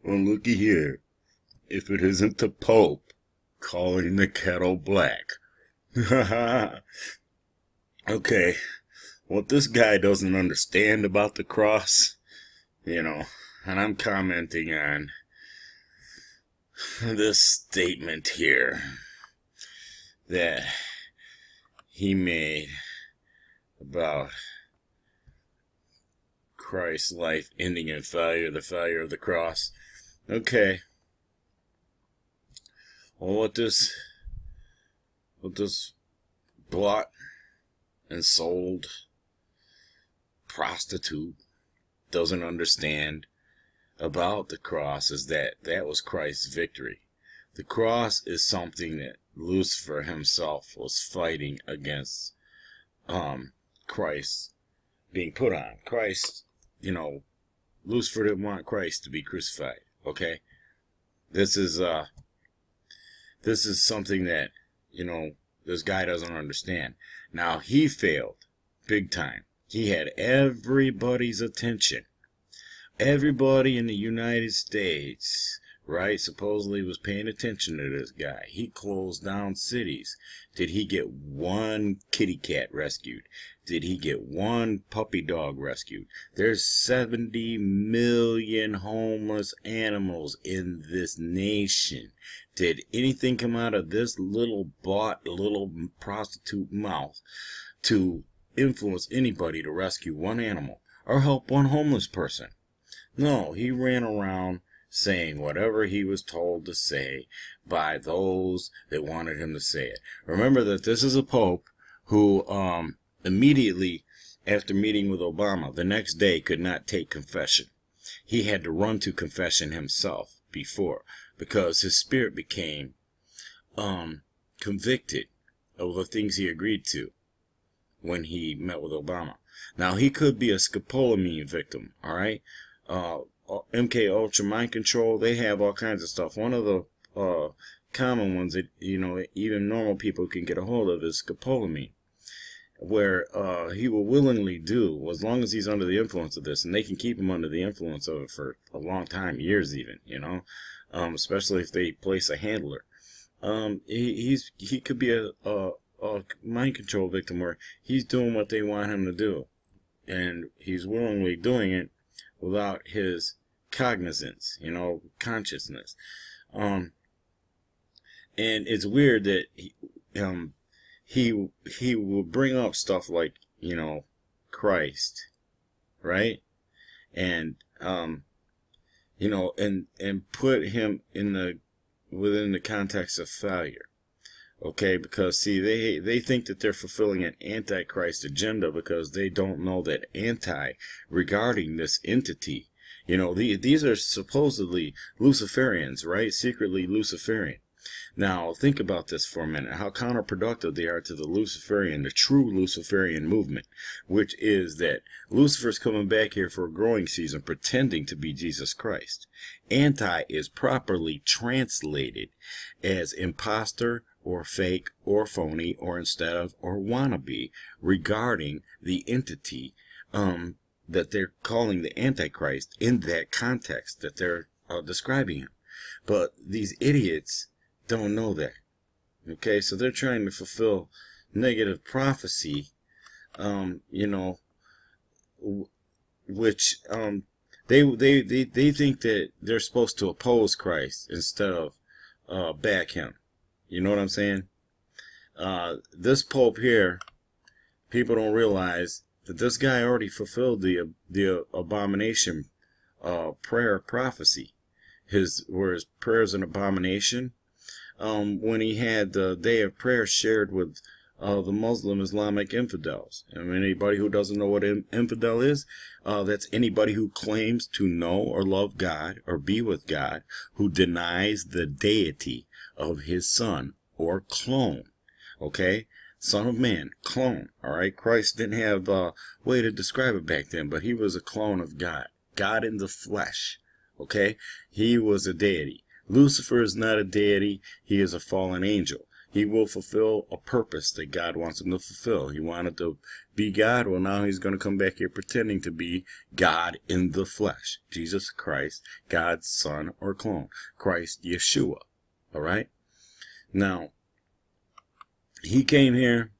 Well, looky here. If it isn't the Pope calling the kettle black. Okay, what this guy doesn't understand about the cross, and I'm commenting on this statement here that he made about Christ's life ending in failure, the failure of the cross. Okay. Well, what this bought and sold prostitute doesn't understand about the cross is that was Christ's victory. The cross is something that Lucifer himself was fighting against Christ being put on. Christ, Lucifer didn't want Christ to be crucified. Okay? This is something that, this guy doesn't understand. Now, he failed big time. He had everybody's attention. Everybody in the United States, right, supposedly was paying attention to this guy. He closed down cities. Did he get one kitty cat rescued? Did he get one puppy dog rescued? There's 70 million homeless animals in this nation. Did anything come out of this little prostitute mouth to influence anybody to rescue one animal or help one homeless person? No, he ran around saying whatever he was told to say by those that wanted him to say it. Remember that this is a pope who immediately after meeting with Obama, the next day could not take confession. He had to run to confession himself before because his spirit became convicted of the things he agreed to when he met with Obama. Now, he could be a scopolamine victim, all right? MK Ultra mind control, they have all kinds of stuff. One of the common ones that even normal people can get a hold of is scopolamine, where he will willingly do as long as he's under the influence of this, and they can keep him under the influence of it for a long time, years even, especially if they place a handler. He could be a mind control victim where he's doing what they want him to do, and he's willingly doing it without his cognizance, consciousness. And it's weird that he will bring up stuff like, Christ, right? And and put him within the context of failure. Okay, because see, they think that they're fulfilling an antichrist agenda because they don't know that regarding this entity. These are supposedly Luciferians, right? Secretly Luciferian. Now, think about this for a minute, how counterproductive they are to the true Luciferian movement, which is that Lucifer's coming back here for a growing season pretending to be Jesus Christ. Anti is properly translated as imposter or fake or phony or instead of or wannabe regarding the entity that they're calling the Antichrist in that context that they're describing him. But these idiots don't know that. Okay, so they're trying to fulfill negative prophecy, which they think that they're supposed to oppose Christ instead of back him. You know what I'm saying? This Pope here, people don't realize that this guy already fulfilled the abomination prayer prophecy. Where his prayer is an abomination. When he had the day of prayer shared with the Muslim Islamic infidels. Anybody who doesn't know what an infidel is, that's anybody who claims to know or love God or be with God, who denies the deity of his son or clone. Okay? Son of man, clone. Alright? Christ didn't have a way to describe it back then, but he was a clone of God. God in the flesh. Okay? He was a deity. Lucifer is not a deity. He is a fallen angel. He will fulfill a purpose that God wants him to fulfill. He wanted to be God. Well, now he's going to come back here pretending to be God in the flesh. Jesus Christ, God's son or clone. Christ Yeshua. All right? Now, he came here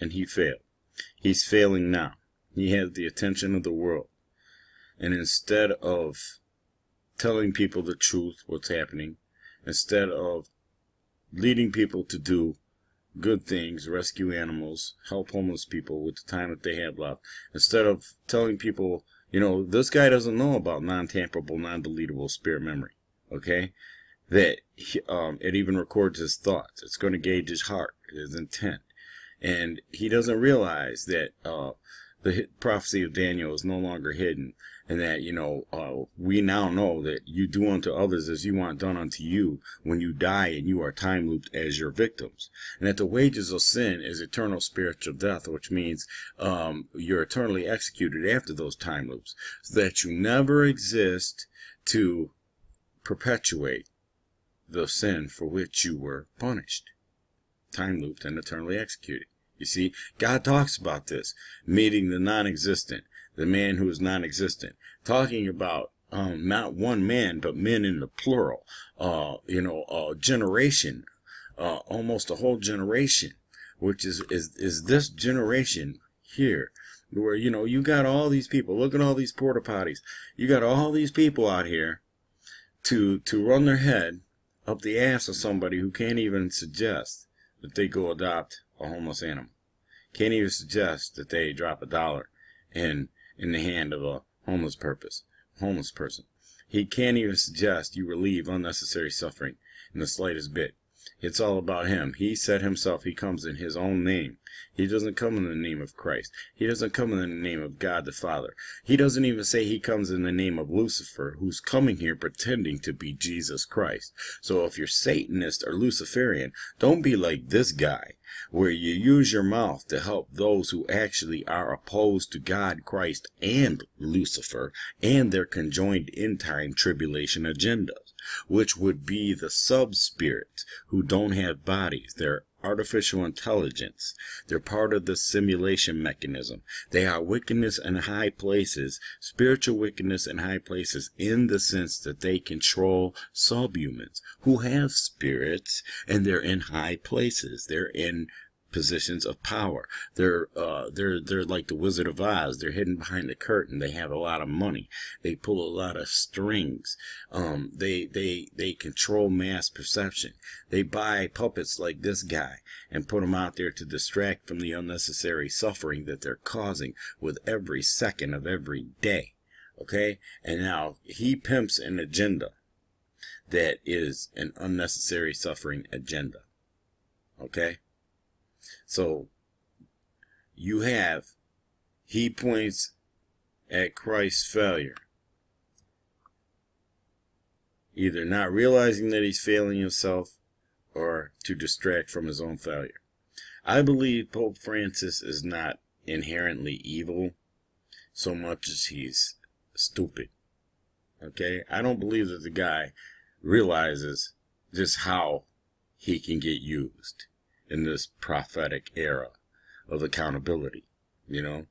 and he failed. He's failing now. He has the attention of the world. And instead of telling people the truth, what's happening, instead of leading people to do good things, rescue animals, help homeless people with the time that they have left, instead of telling people, you know, this guy doesn't know about non-tamperable, non-deletable spirit memory, okay? That it even records his thoughts. It's going to gauge his heart, his intent. And he doesn't realize that the prophecy of Daniel is no longer hidden, and that, you know, we now know that you do unto others as you want done unto you when you die and you are time looped as your victims, and that the wages of sin is eternal spiritual death, which means you're eternally executed after those time loops, so that you never exist to perpetuate the sin for which you were punished, time looped and eternally executed. You see, God talks about this, meeting the non-existent, the man who is non-existent, talking about not one man, but men in the plural, you know, a generation, almost a whole generation, which is this generation here, where, you know, you got all these people, look at all these porta potties, you got all these people out here to run their head up the ass of somebody who can't even suggest that they go adopt a homeless animal. Can't even suggest that they drop $1 in the hand of a homeless person. He can't even suggest you relieve unnecessary suffering in the slightest bit. It's all about him. He said himself he comes in his own name. He doesn't come in the name of Christ. He doesn't come in the name of God the Father. He doesn't even say he comes in the name of Lucifer, who's coming here pretending to be Jesus Christ. So if you're Satanist or Luciferian, don't be like this guy, where you use your mouth to help those who actually are opposed to God, Christ, and Lucifer, and their conjoined end-time tribulation agendas, which would be the sub-spirits who don't have bodies. They're artificial intelligence. They're part of the simulation mechanism. They are wickedness in high places, spiritual wickedness in high places, in the sense that they control subhumans who have spirits, and they're in high places. They're in positions of power. They're like the Wizard of Oz. They're hidden behind the curtain. They have a lot of money. They pull a lot of strings. They control mass perception. They buy puppets like this guy and put them out there to distract from the unnecessary suffering that they're causing with every second of every day. Okay? And now he pimps an agenda that is an unnecessary suffering agenda. Okay? So, he points at Christ's failure, either not realizing that he's failing himself or to distract from his own failure. I believe Pope Francis is not inherently evil so much as he's stupid. Okay? I don't believe that the guy realizes just how he can get used in this prophetic era of accountability. You know,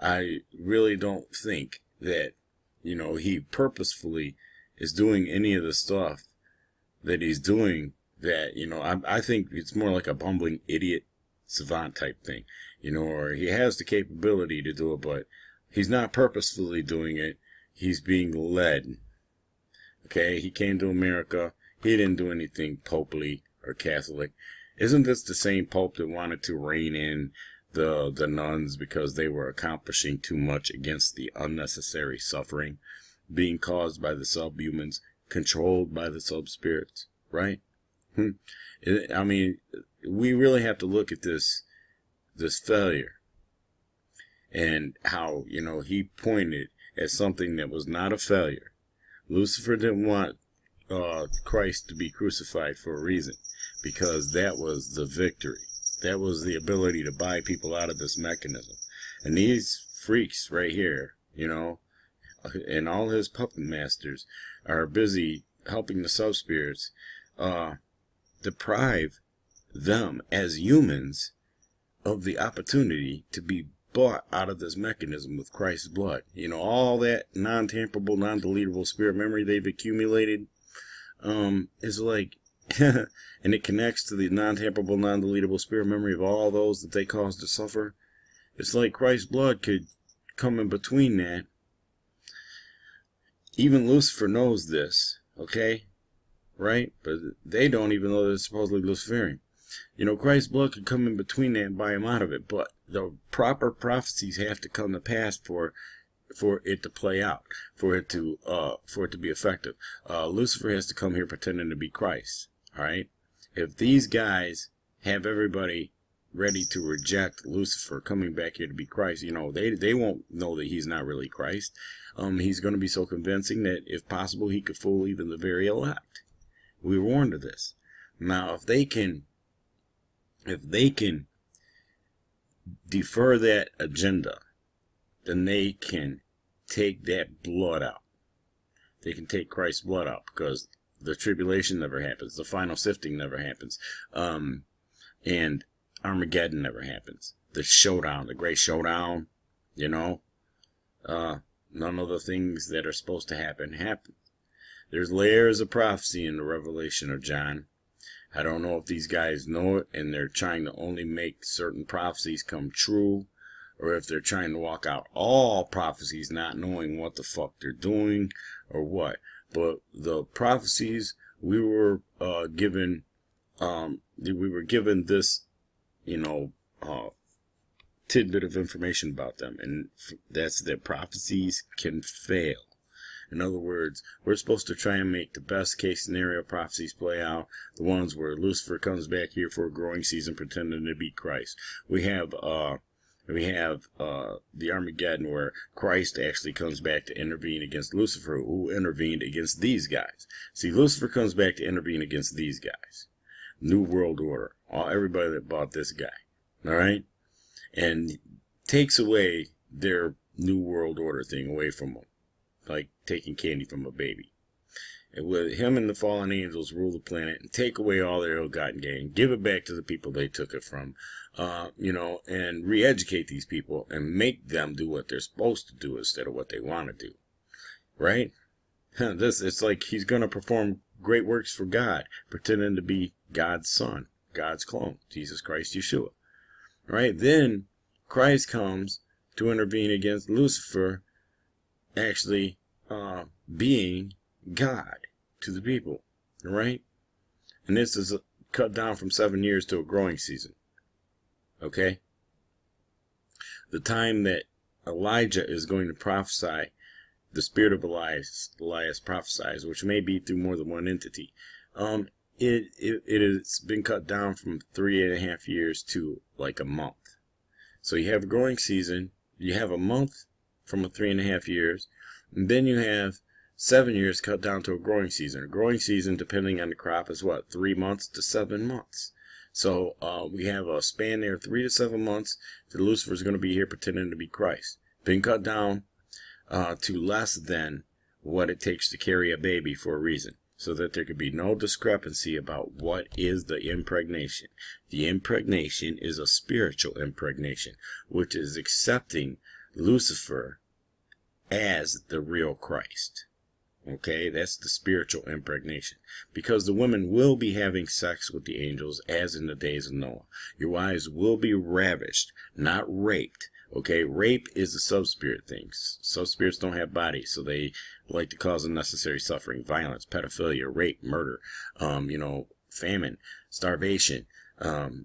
I really don't think that, you know, he purposefully is doing any of the stuff that he's doing that, you know, I think it's more like a bumbling idiot savant type thing, you know, or he has the capability to do it, but he's not purposefully doing it. He's being led. Okay, he came to America. He didn't do anything popely or Catholic. Isn't this the same Pope that wanted to rein in the nuns because they were accomplishing too much against the unnecessary suffering being caused by the subhumans, controlled by the sub-spirits, right? I mean, we really have to look at this failure and how, you know, he pointed at something that was not a failure. Lucifer didn't want Christ to be crucified for a reason, because that was the victory. That was the ability to buy people out of this mechanism. And these freaks right here, you know, and all his puppet masters are busy helping the sub-spirits deprive them as humans of the opportunity to be bought out of this mechanism with Christ's blood. You know, all that non-tamperable, non-deletable spirit memory they've accumulated is like, and it connects to the non-tamperable, non-deletable spirit memory of all those that they caused to suffer. It's like Christ's blood could come in between that. Even Lucifer knows this, okay? Right? But they don't, even though they're supposedly Luciferian. You know, Christ's blood could come in between that and buy him out of it, but the proper prophecies have to come to pass for it to play out, for it to be effective. Lucifer has to come here pretending to be Christ. All right? If these guys have everybody ready to reject Lucifer coming back here to be Christ, you know, they won't know that he's not really Christ. He's going to be so convincing that, if possible, he could fool even the very elect. We were warned of this. Now, if they can defer that agenda, then they can take that blood out. They can take Christ's blood out, because the tribulation never happens. The final sifting never happens. And Armageddon never happens. The showdown, the great showdown, you know, none of the things that are supposed to happen happen. There's layers of prophecy in the revelation of John. I don't know if these guys know it and they're trying to only make certain prophecies come true, or if they're trying to walk out all prophecies not knowing what the fuck they're doing or what. But the prophecies we were given this, you know, tidbit of information about them, and that's that prophecies can fail. In other words, we're supposed to try and make the best case scenario prophecies play out, the ones where Lucifer comes back here for a growing season pretending to be Christ. We have the Armageddon, where Christ actually comes back to intervene against Lucifer, who intervened against these guys. See, Lucifer comes back to intervene against these guys. New World Order. Everybody that bought this guy. All right? And takes away their New World Order thing away from them. Like taking candy from a baby. And with him and the fallen angels rule the planet and take away all their ill-gotten gain, give it back to the people they took it from, you know, and re-educate these people and make them do what they're supposed to do instead of what they want to do. Right? It's like he's going to perform great works for God, pretending to be God's son, God's clone, Jesus Christ, Yeshua. Right? Then Christ comes to intervene against Lucifer, actually being God to the people, right? And this is cut down from 7 years to a growing season, okay? The time that Elijah is going to prophesy, the spirit of Elias prophesies, which may be through more than one entity. It has been cut down from 3.5 years to like a month. So you have a growing season, you have a month from a 3.5 years, and then you have 7 years cut down to a growing season. A growing season, depending on the crop, is what, 3 months to 7 months. So we have a span there, 3 to 7 months, that Lucifer's going to be here pretending to be Christ. Been cut down to less than what it takes to carry a baby for a reason, so that there could be no discrepancy about what is the impregnation. The impregnation is a spiritual impregnation, which is accepting Lucifer as the real Christ. Okay, that's the spiritual impregnation. Because the women will be having sex with the angels as in the days of Noah. Your wives will be ravished, not raped. Okay, rape is a sub-spirit thing. Sub-spirits don't have bodies, so they like to cause unnecessary suffering, violence, pedophilia, rape, murder, you know, famine, starvation,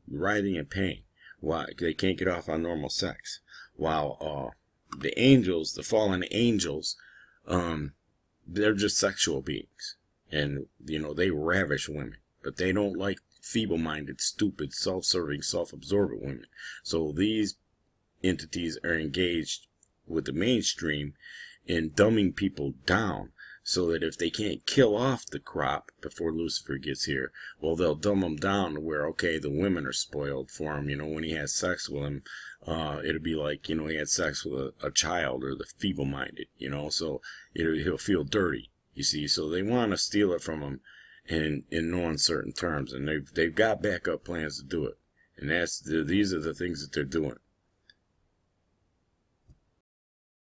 writhing in pain. Why? They can't get off on normal sex. While the angels, the fallen angels, they're just sexual beings. And, you know, they ravish women. But they don't like feeble-minded, stupid, self-serving, self-absorbent women. So these entities are engaged with the mainstream in dumbing people down, so that if they can't kill off the crop before Lucifer gets here, well, they'll dumb them down to where, okay, the women are spoiled for him. You know, when he has sex with him, it'll be like, you know, he had sex with a child or the feeble-minded, you know, so he'll feel dirty, you see. So they want to steal it from him in no uncertain terms, and they've got backup plans to do it, and these are the things that they're doing.